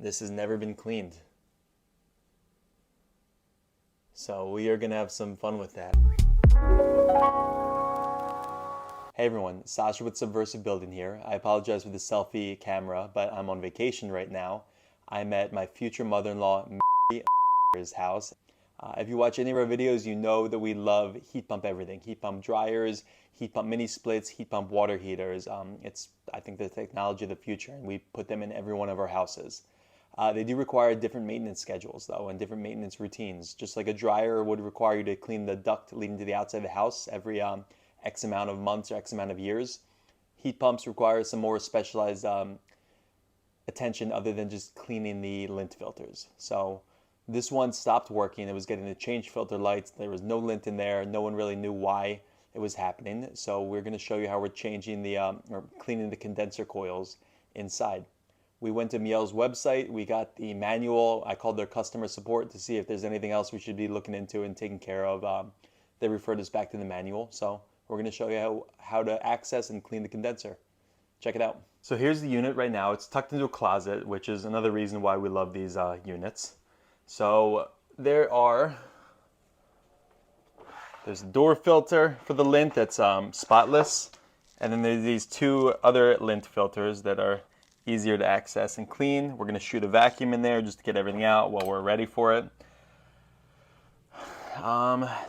This has never been cleaned. So we are gonna have some fun with that. Hey everyone, Sasha with Subversive Building here. I apologize for the selfie camera, but I'm on vacation right now. I'm at my future mother-in-law Miele's house. If you watch any of our videos, you know that we love heat pump everything. Heat pump dryers, heat pump mini splits, heat pump water heaters. It's, I think, the technology of the future, and we put them in every one of our houses. They do require different maintenance schedules, though, and different maintenance routines. Just like a dryer would require you to clean the duct leading to the outside of the house every X amount of months or X amount of years. Heat pumps require some more specialized attention other than just cleaning the lint filters. So this one stopped working. It was getting the change filter lights. There was no lint in there. No one really knew why it was happening. So we're going to show you how we're changing the or cleaning the condenser coils inside. We went to Miele's website. We got the manual. I called their customer support to see if there's anything else we should be looking into and taking care of. They referred us back to the manual. So we're going to show you how to access and clean the condenser. Check it out. So here's the unit right now. It's tucked into a closet, which is another reason why we love these units. So there's a door filter for the lint that's spotless. And then there's these two other lint filters that are easier to access and clean. We're going to shoot a vacuum in there just to get everything out while we're ready for it.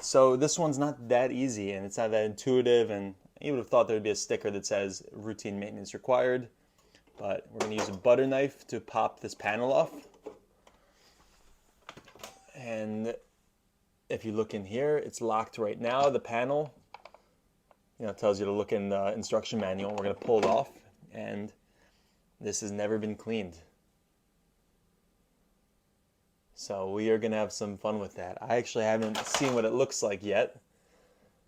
So this one's not that easy, and it's not that intuitive, and you would have thought there would be a sticker that says routine maintenance required, but we're going to use a butter knife to pop this panel off. And if you look in here, it's locked right now. The panel, tells you to look in the instruction manual. We're going to pull it off, and this has never been cleaned. So we are going to have some fun with that. I actually haven't seen what it looks like yet.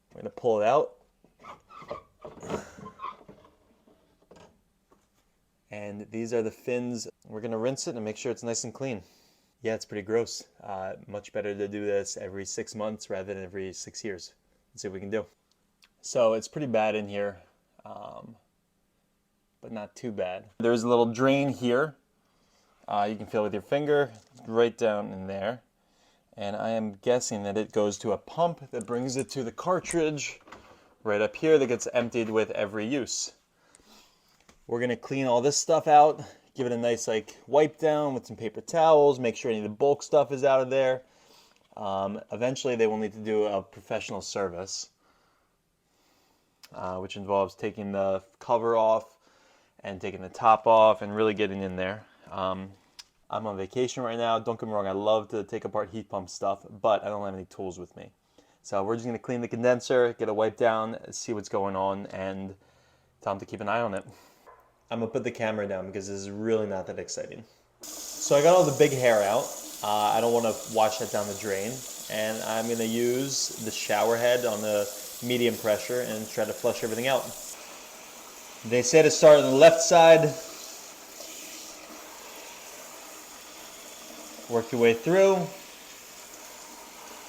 I'm going to pull it out. And these are the fins. We're going to rinse it and make sure it's nice and clean. Yeah, it's pretty gross. Much better to do this every 6 months rather than every 6 years. Let's see what we can do. So it's pretty bad in here, but not too bad. There's a little drain here. You can feel with your finger right down in there. And I am guessing that it goes to a pump that brings it to the cartridge right up here that gets emptied with every use. We're going to clean all this stuff out, give it a nice wipe down with some paper towels, make sure any of the bulk stuff is out of there. Eventually they will need to do a professional service, which involves taking the cover off and taking the top off and really getting in there. I'm on vacation right now. Don't get me wrong, I love to take apart heat pump stuff, but I don't have any tools with me. So we're just going to clean the condenser, get a wipe down, see what's going on, and tell them to keep an eye on it. I'm going to put the camera down because this is really not that exciting. So I got all the big hair out. I don't want to wash that down the drain. And I'm going to use the shower head on the medium pressure and try to flush everything out. They say to start on the left side. Work your way through.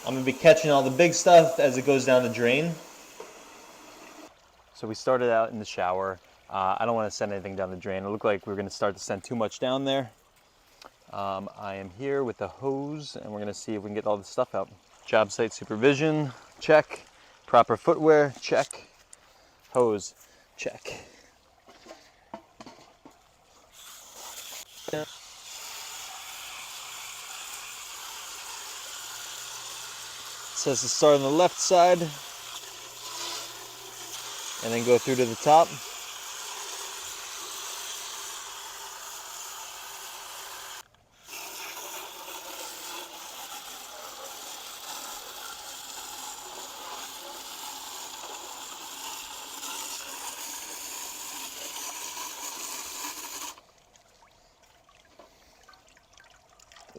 I'm going to be catching all the big stuff as it goes down the drain. So we started out in the shower. I don't want to send anything down the drain. It looked like we were going to start to send too much down there. I am here with the hose, and we're going to see if we can get all the stuff out. Job site supervision, check. Proper footwear, check. Hose, check. It says to start on the left side and then go through to the top.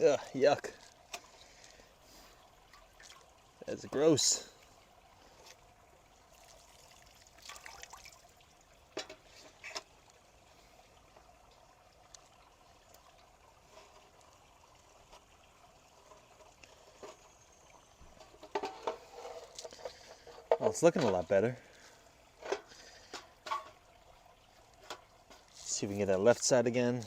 Ugh, yuck. That's gross. Well, it's looking a lot better. See if we can get that left side again.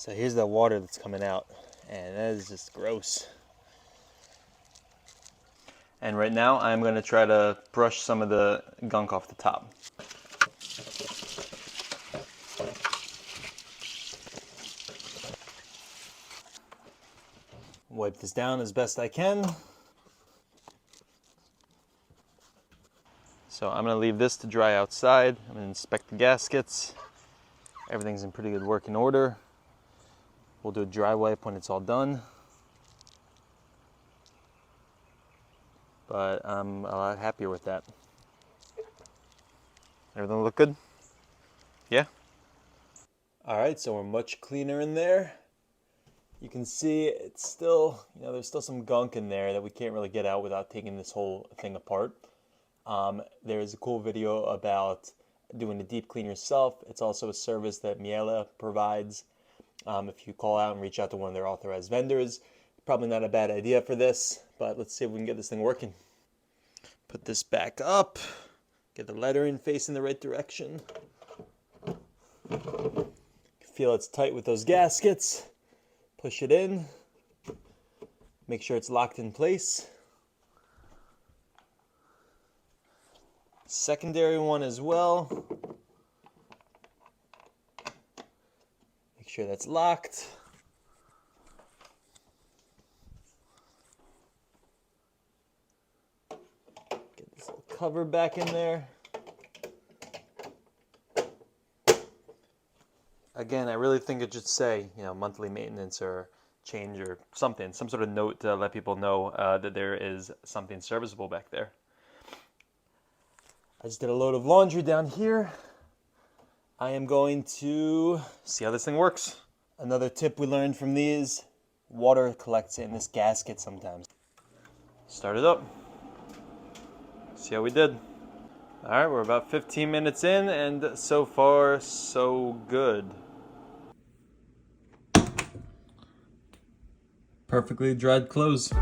So here's the water that's coming out, and that is just gross. And right now I'm going to try to brush some of the gunk off the top. Wipe this down as best I can. So I'm going to leave this to dry outside. I'm going to inspect the gaskets. Everything's in pretty good working order. We'll do a dry wipe when it's all done. But I'm a lot happier with that. Everything look good? Yeah? Alright, so we're much cleaner in there. You can see it's still, there's still some gunk in there that we can't really get out without taking this whole thing apart. There's a cool video about doing a deep clean yourself. It's also a service that Miele provides. If you call out and reach out to one of their authorized vendors, probably not a bad idea for this, but let's see if we can get this thing working. Put this back up, get the lettering facing the right direction. Feel it's tight with those gaskets. Push it in. Make sure it's locked in place. Secondary one as well. Make sure that's locked. Get this little cover back in there. Again, I really think it should say, monthly maintenance or change or something, some sort of note to let people know that there is something serviceable back there. I just did a load of laundry down here. I am going to see how this thing works. Another tip we learned from these, water collects in this gasket sometimes. Start it up. See how we did. All right, we're about 15 minutes in, and so far, so good. Perfectly dried clothes.